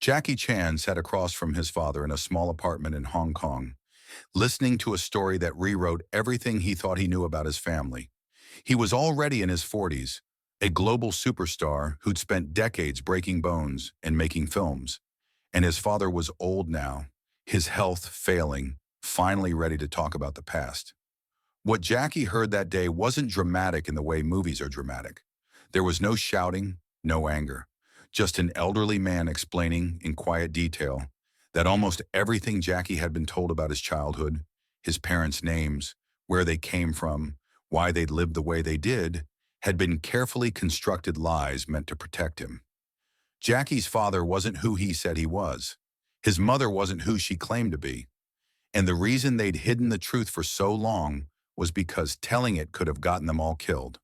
Jackie Chan sat across from his father in a small apartment in Hong Kong, listening to a story that rewrote everything he thought he knew about his family. He was already in his 40s, a global superstar who'd spent decades breaking bones and making films. And his father was old now, his health failing, finally ready to talk about the past. What Jackie heard that day wasn't dramatic in the way movies are dramatic. There was no shouting, no anger, just an elderly man explaining in quiet detail that almost everything Jackie had been told about his childhood, his parents' names, where they came from, why they'd lived the way they did, had been carefully constructed lies meant to protect him. Jackie's father wasn't who he said he was. His mother wasn't who she claimed to be. And the reason they'd hidden the truth for so long was because telling it could have gotten them all killed.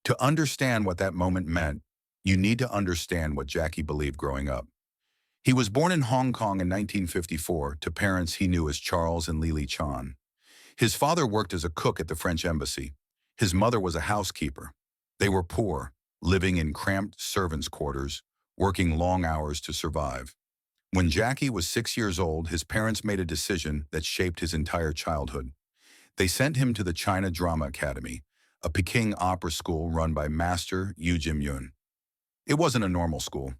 To understand what that moment meant, you need to understand what Jackie believed growing up. He was born in Hong Kong in 1954 to parents he knew as Charles and Lily Chan. His father worked as a cook at the French embassy. His mother was a housekeeper. They were poor, living in cramped servants' quarters, working long hours to survive. When Jackie was 6 years old, his parents made a decision that shaped his entire childhood. They sent him to the China Drama Academy, a Peking opera school run by Master Yu Jim-yun. It wasn't a normal school.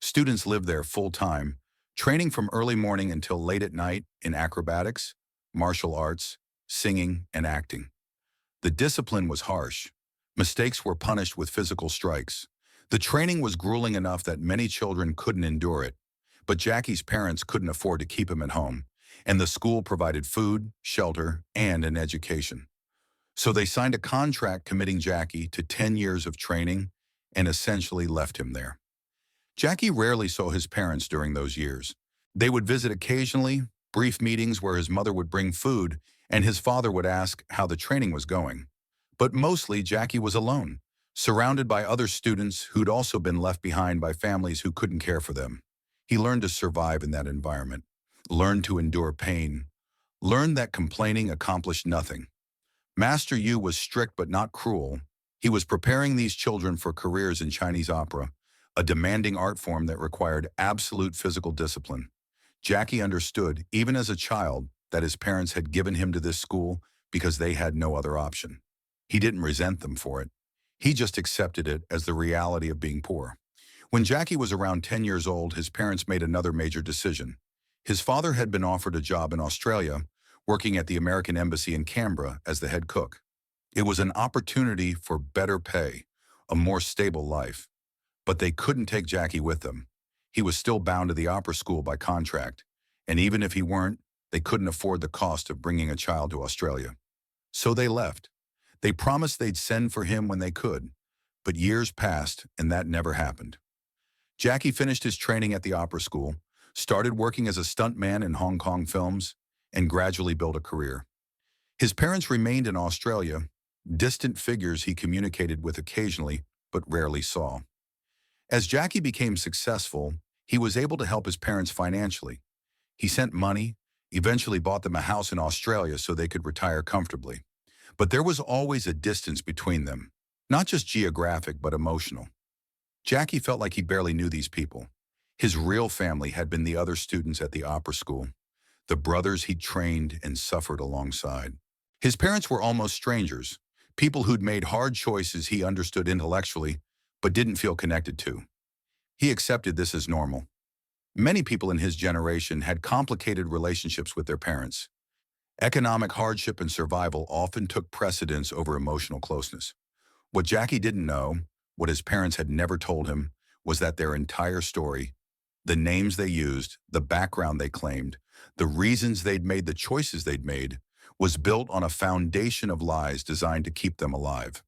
Students lived there full-time, training from early morning until late at night in acrobatics, martial arts, singing, and acting. The discipline was harsh. Mistakes were punished with physical strikes. The training was grueling enough that many children couldn't endure it, but Jackie's parents couldn't afford to keep him at home, and the school provided food, shelter, and an education. So they signed a contract committing Jackie to 10 years of training and essentially left him there. Jackie rarely saw his parents during those years. They would visit occasionally, brief meetings where his mother would bring food and his father would ask how the training was going. But mostly Jackie was alone, surrounded by other students who'd also been left behind by families who couldn't care for them. He learned to survive in that environment, learned to endure pain, learned that complaining accomplished nothing. Master Yu was strict but not cruel. He was preparing these children for careers in Chinese opera, a demanding art form that required absolute physical discipline. Jackie understood, even as a child, that his parents had given him to this school because they had no other option. He didn't resent them for it. He just accepted it as the reality of being poor. When Jackie was around 10 years old, his parents made another major decision. His father had been offered a job in Australia, working at the American Embassy in Canberra as the head cook. It was an opportunity for better pay, a more stable life. But they couldn't take Jackie with them. He was still bound to the opera school by contract, and even if he weren't, they couldn't afford the cost of bringing a child to Australia. So they left. They promised they'd send for him when they could, but years passed and that never happened. Jackie finished his training at the opera school, started working as a stuntman in Hong Kong films, and gradually built a career. His parents remained in Australia, distant figures he communicated with occasionally but rarely saw. As Jackie became successful, he was able to help his parents financially. He sent money, eventually bought them a house in Australia so they could retire comfortably. But there was always a distance between them, not just geographic but emotional. Jackie felt like he barely knew these people. His real family had been the other students at the opera school, the brothers he'd trained and suffered alongside. His parents were almost strangers, people who'd made hard choices he understood intellectually but didn't feel connected to. He accepted this as normal. Many people in his generation had complicated relationships with their parents. Economic hardship and survival often took precedence over emotional closeness. What Jackie didn't know, what his parents had never told him, was that their entire story, the names they used, the background they claimed, the reasons they'd made the choices they'd made, was built on a foundation of lies designed to keep them alive.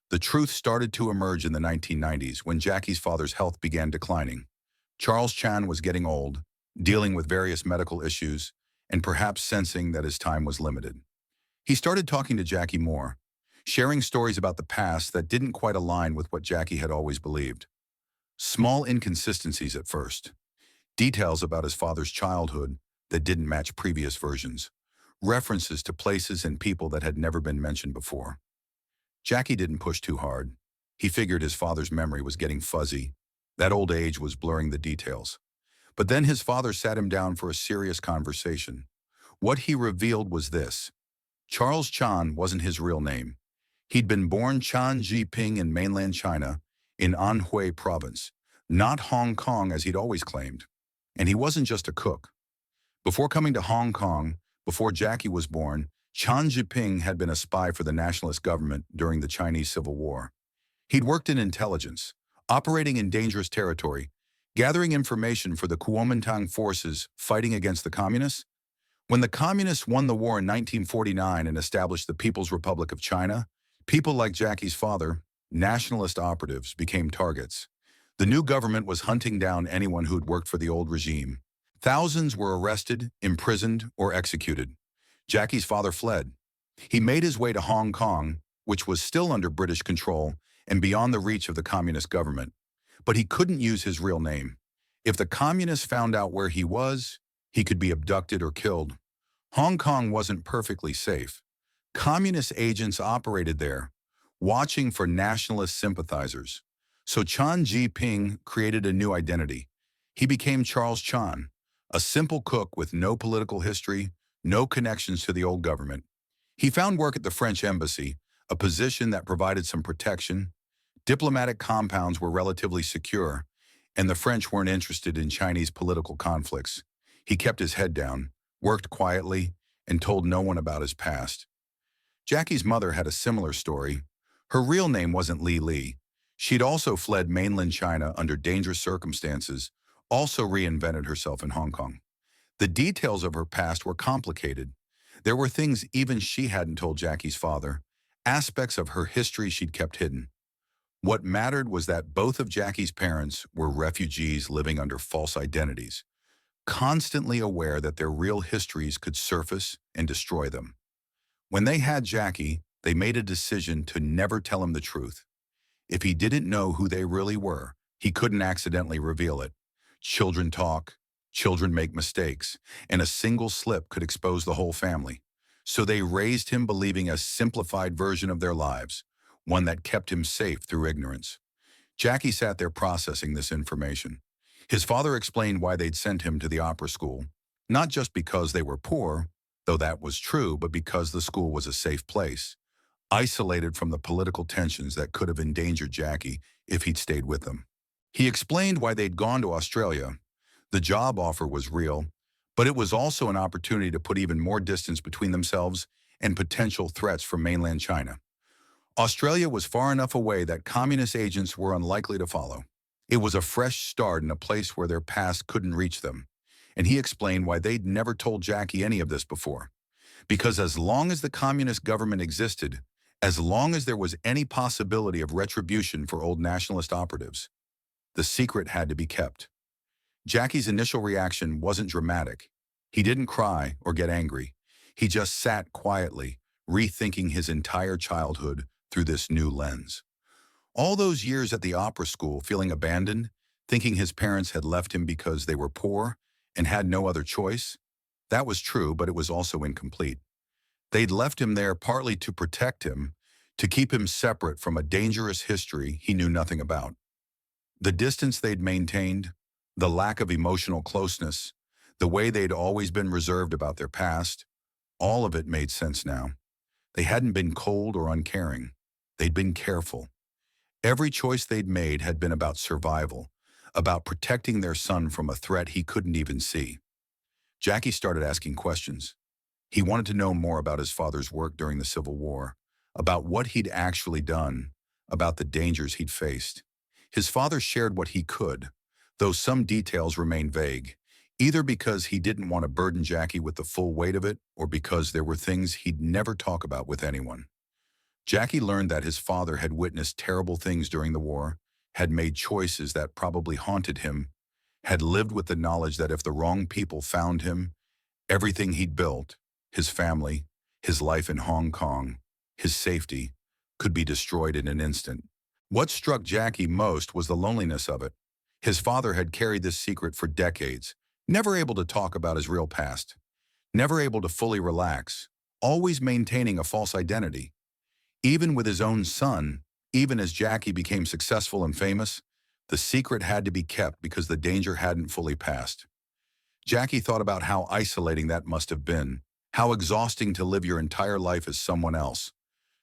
The truth started to emerge in the 1990s when Jackie's father's health began declining. Charles Chan was getting old, dealing with various medical issues, and perhaps sensing that his time was limited. He started talking to Jackie more, sharing stories about the past that didn't quite align with what Jackie had always believed. Small inconsistencies at first, details about his father's childhood that didn't match previous versions, references to places and people that had never been mentioned before. Jackie didn't push too hard. He figured his father's memory was getting fuzzy. That old age was blurring the details. But then his father sat him down for a serious conversation. What he revealed was this. Charles Chan wasn't his real name. He'd been born Chan Zhi-ping in mainland China, in Anhui province, not Hong Kong as he'd always claimed. And he wasn't just a cook. Before coming to Hong Kong, before Jackie was born, Chan Zhi-ping had been a spy for the Nationalist government during the Chinese Civil War. He'd worked in intelligence, operating in dangerous territory, gathering information for the Kuomintang forces fighting against the communists. When the communists won the war in 1949 and established the People's Republic of China, people like Jackie's father, nationalist operatives, became targets. The new government was hunting down anyone who'd worked for the old regime. Thousands were arrested, imprisoned, or executed. Jackie's father fled. He made his way to Hong Kong, which was still under British control and beyond the reach of the communist government. But he couldn't use his real name. If the communists found out where he was, he could be abducted or killed. Hong Kong wasn't perfectly safe. Communist agents operated there, watching for nationalist sympathizers. So Chan Zhi-ping created a new identity. He became Charles Chan, a simple cook with no political history, no connections to the old government. He found work at the French embassy, a position that provided some protection. Diplomatic compounds were relatively secure, and the French weren't interested in Chinese political conflicts. He kept his head down, worked quietly, and told no one about his past. Jackie's mother had a similar story. Her real name wasn't Li. She'd also fled mainland China under dangerous circumstances, also reinvented herself in Hong Kong. The details of her past were complicated. There were things even she hadn't told Jackie's father, aspects of her history she'd kept hidden. What mattered was that both of Jackie's parents were refugees living under false identities, constantly aware that their real histories could surface and destroy them. When they had Jackie, they made a decision to never tell him the truth. If he didn't know who they really were, he couldn't accidentally reveal it. Children talk, children make mistakes, and a single slip could expose the whole family. So they raised him believing a simplified version of their lives, one that kept him safe through ignorance. Jackie sat there processing this information. His father explained why they'd sent him to the opera school, not just because they were poor, though that was true, but because the school was a safe place, isolated from the political tensions that could have endangered Jackie if he'd stayed with them. He explained why they'd gone to Australia. The job offer was real, but it was also an opportunity to put even more distance between themselves and potential threats from mainland China. Australia was far enough away that communist agents were unlikely to follow. It was a fresh start in a place where their past couldn't reach them. And he explained why they'd never told Jackie any of this before. Because as long as the communist government existed, as long as there was any possibility of retribution for old nationalist operatives, the secret had to be kept. Jackie's initial reaction wasn't dramatic. He didn't cry or get angry. He just sat quietly, rethinking his entire childhood through this new lens. All those years at the opera school feeling abandoned, thinking his parents had left him because they were poor and had no other choice, that was true, but it was also incomplete. They'd left him there partly to protect him, to keep him separate from a dangerous history he knew nothing about. The distance they'd maintained, the lack of emotional closeness, the way they'd always been reserved about their past, all of it made sense now. They hadn't been cold or uncaring. They'd been careful. Every choice they'd made had been about survival, about protecting their son from a threat he couldn't even see. Jackie started asking questions. He wanted to know more about his father's work during the Civil War, about what he'd actually done, about the dangers he'd faced. His father shared what he could, though some details remained vague, either because he didn't want to burden Jackie with the full weight of it or because there were things he'd never talk about with anyone. Jackie learned that his father had witnessed terrible things during the war, had made choices that probably haunted him, had lived with the knowledge that if the wrong people found him, everything he'd built, his family, his life in Hong Kong, his safety, could be destroyed in an instant. What struck Jackie most was the loneliness of it. His father had carried this secret for decades, never able to talk about his real past, never able to fully relax, always maintaining a false identity. Even with his own son, even as Jackie became successful and famous, The secret had to be kept because the danger hadn't fully passed. Jackie thought about how isolating that must have been, how exhausting to live your entire life as someone else,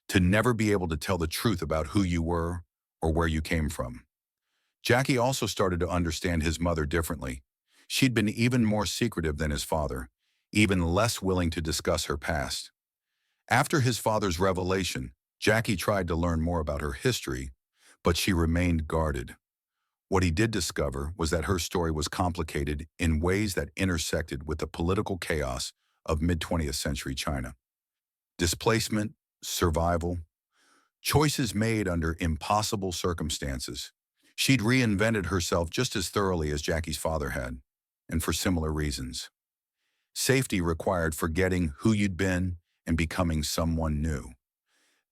to never be able to tell the truth about who you were or where you came from. Jackie also started to understand his mother differently. She'd been even more secretive than his father, even less willing to discuss her past. After his father's revelation, Jackie tried to learn more about her history, but she remained guarded. What he did discover was that her story was complicated in ways that intersected with the political chaos of mid-20th century China. Displacement, survival, choices made under impossible circumstances. She'd reinvented herself just as thoroughly as Jackie's father had, and for similar reasons. Safety required forgetting who you'd been and becoming someone new.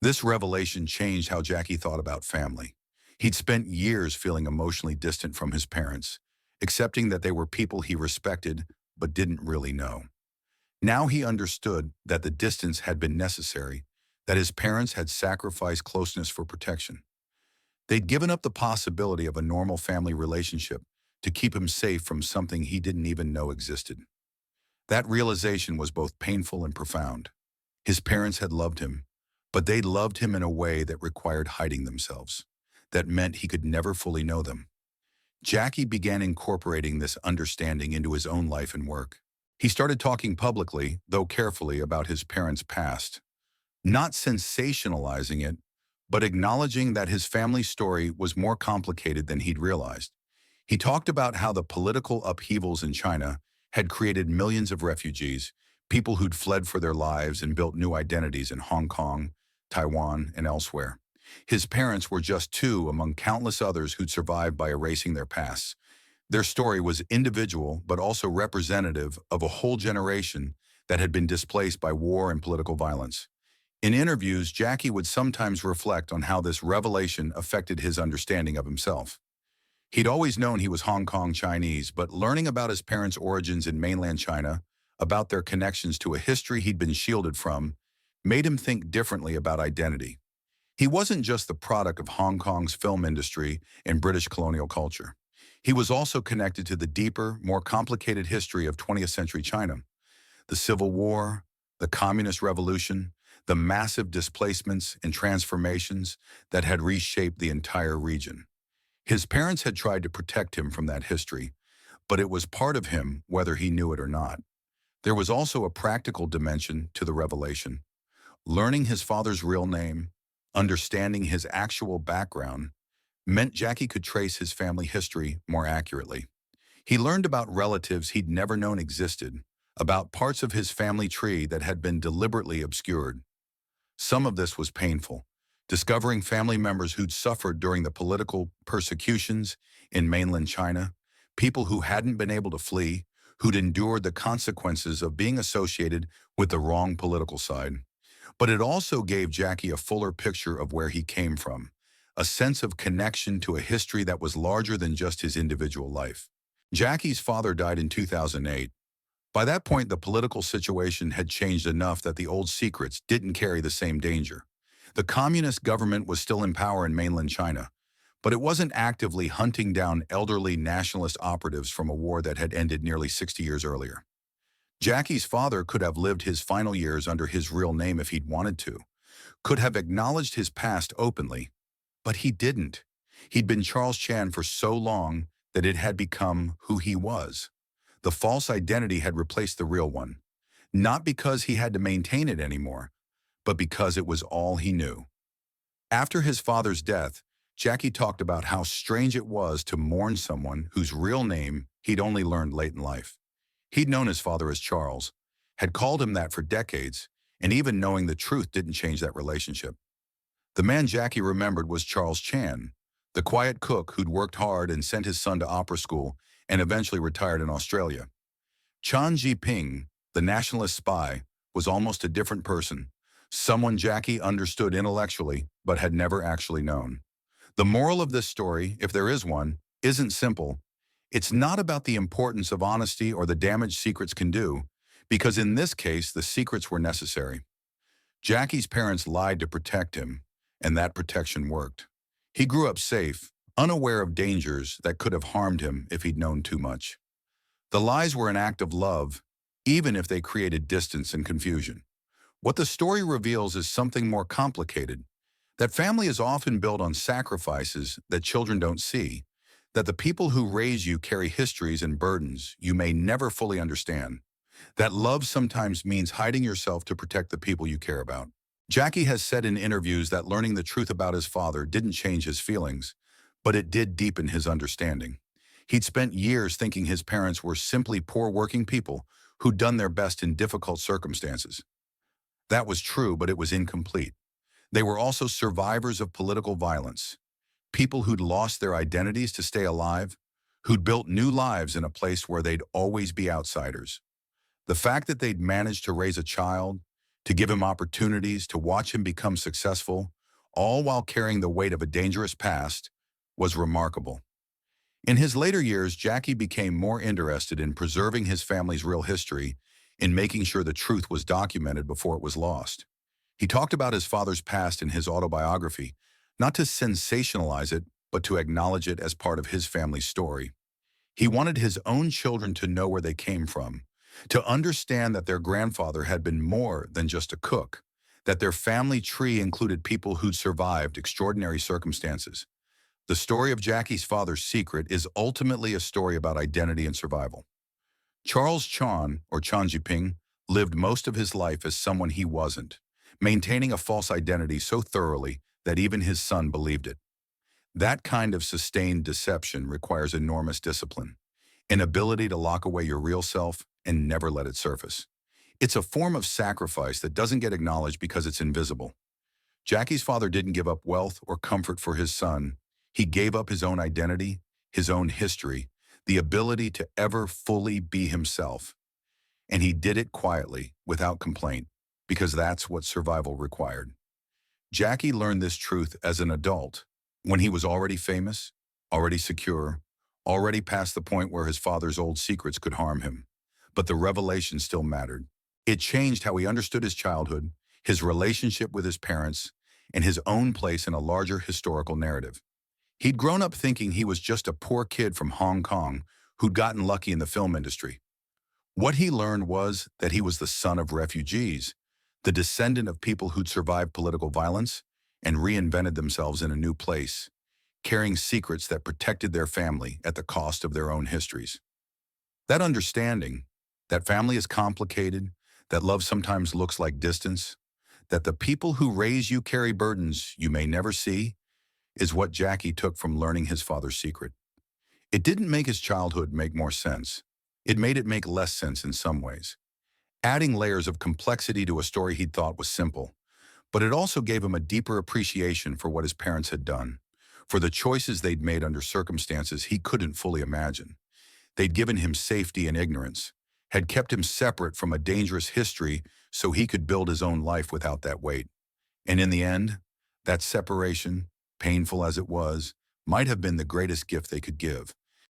This revelation changed how Jackie thought about family. He'd spent years feeling emotionally distant from his parents, accepting that they were people he respected but didn't really know. Now he understood that the distance had been necessary, that his parents had sacrificed closeness for protection. They'd given up the possibility of a normal family relationship to keep him safe from something he didn't even know existed. That realization was both painful and profound. His parents had loved him, but they'd loved him in a way that required hiding themselves. That meant he could never fully know them. Jackie began incorporating this understanding into his own life and work. He started talking publicly, though carefully, about his parents' past, not sensationalizing it, but acknowledging that his family story was more complicated than he'd realized. He talked about how the political upheavals in China had created millions of refugees, people who'd fled for their lives and built new identities in Hong Kong, Taiwan, and elsewhere. His parents were just two among countless others who'd survived by erasing their pasts. Their story was individual, but also representative of a whole generation that had been displaced by war and political violence. In interviews, Jackie would sometimes reflect on how this revelation affected his understanding of himself. He'd always known he was Hong Kong Chinese, but learning about his parents' origins in mainland China, about their connections to a history he'd been shielded from, made him think differently about identity. He wasn't just the product of Hong Kong's film industry and British colonial culture. He was also connected to the deeper, more complicated history of 20th century China. The Civil War, the Communist Revolution, the massive displacements and transformations that had reshaped the entire region. His parents had tried to protect him from that history, but it was part of him whether he knew it or not. There was also a practical dimension to the revelation. Learning his father's real name, understanding his actual background, meant Jackie could trace his family history more accurately. He learned about relatives he'd never known existed, about parts of his family tree that had been deliberately obscured. Some of this was painful, discovering family members who'd suffered during the political persecutions in mainland China, people who hadn't been able to flee, who'd endured the consequences of being associated with the wrong political side. But it also gave Jackie a fuller picture of where he came from, a sense of connection to a history that was larger than just his individual life. Jackie's father died in 2008. By that point, the political situation had changed enough that the old secrets didn't carry the same danger. The communist government was still in power in mainland China, but it wasn't actively hunting down elderly nationalist operatives from a war that had ended nearly 60 years earlier. Jackie's father could have lived his final years under his real name if he'd wanted to, could have acknowledged his past openly, but he didn't. He'd been Charles Chan for so long that it had become who he was. The false identity had replaced the real one, not because he had to maintain it anymore, but because it was all he knew. After his father's death, Jackie talked about how strange it was to mourn someone whose real name he'd only learned late in life. He'd known his father as Charles, had called him that for decades, and even knowing the truth didn't change that relationship. The man Jackie remembered was Charles Chan, the quiet cook who'd worked hard and sent his son to opera school and eventually retired in Australia. Zhi-ping, the nationalist spy, was almost a different person, someone Jackie understood intellectually but had never actually known. The moral of this story, if there is one, isn't simple. It's not about the importance of honesty or the damage secrets can do, because in this case, the secrets were necessary. Jackie's parents lied to protect him, and that protection worked. He grew up safe, unaware of dangers that could have harmed him if he'd known too much. The lies were an act of love, even if they created distance and confusion. What the story reveals is something more complicated, that family is often built on sacrifices that children don't see, that the people who raise you carry histories and burdens you may never fully understand, that love sometimes means hiding yourself to protect the people you care about. Jackie has said in interviews that learning the truth about his father didn't change his feelings, but it did deepen his understanding. He'd spent years thinking his parents were simply poor working people who'd done their best in difficult circumstances. That was true, but it was incomplete. They were also survivors of political violence, people who'd lost their identities to stay alive, who'd built new lives in a place where they'd always be outsiders. The fact that they'd managed to raise a child, to give him opportunities, to watch him become successful, all while carrying the weight of a dangerous past, was remarkable. In his later years, Jackie became more interested in preserving his family's real history, in making sure the truth was documented before it was lost. He talked about his father's past in his autobiography, not to sensationalize it, but to acknowledge it as part of his family's story. He wanted his own children to know where they came from, to understand that their grandfather had been more than just a cook, that their family tree included people who'd survived extraordinary circumstances. The story of Jackie's father's secret is ultimately a story about identity and survival. Charles Chan, or Zhi-ping, lived most of his life as someone he wasn't, maintaining a false identity so thoroughly that even his son believed it. That kind of sustained deception requires enormous discipline, an ability to lock away your real self and never let it surface. It's a form of sacrifice that doesn't get acknowledged because it's invisible. Jackie's father didn't give up wealth or comfort for his son. He gave up his own identity, his own history, the ability to ever fully be himself. And he did it quietly, without complaint, because that's what survival required. Jackie learned this truth as an adult, when he was already famous, already secure, already past the point where his father's old secrets could harm him. But the revelation still mattered. It changed how he understood his childhood, his relationship with his parents, and his own place in a larger historical narrative. He'd grown up thinking he was just a poor kid from Hong Kong who'd gotten lucky in the film industry. What he learned was that he was the son of refugees, the descendant of people who'd survived political violence and reinvented themselves in a new place, carrying secrets that protected their family at the cost of their own histories. That understanding, that family is complicated, that love sometimes looks like distance, that the people who raise you carry burdens you may never see, is what Jackie took from learning his father's secret. It didn't make his childhood make more sense. It made it make less sense in some ways, adding layers of complexity to a story he'd thought was simple. But it also gave him a deeper appreciation for what his parents had done, for the choices they'd made under circumstances he couldn't fully imagine. They'd given him safety in ignorance, had kept him separate from a dangerous history so he could build his own life without that weight. And in the end, that separation, painful as it was, might have been the greatest gift they could give.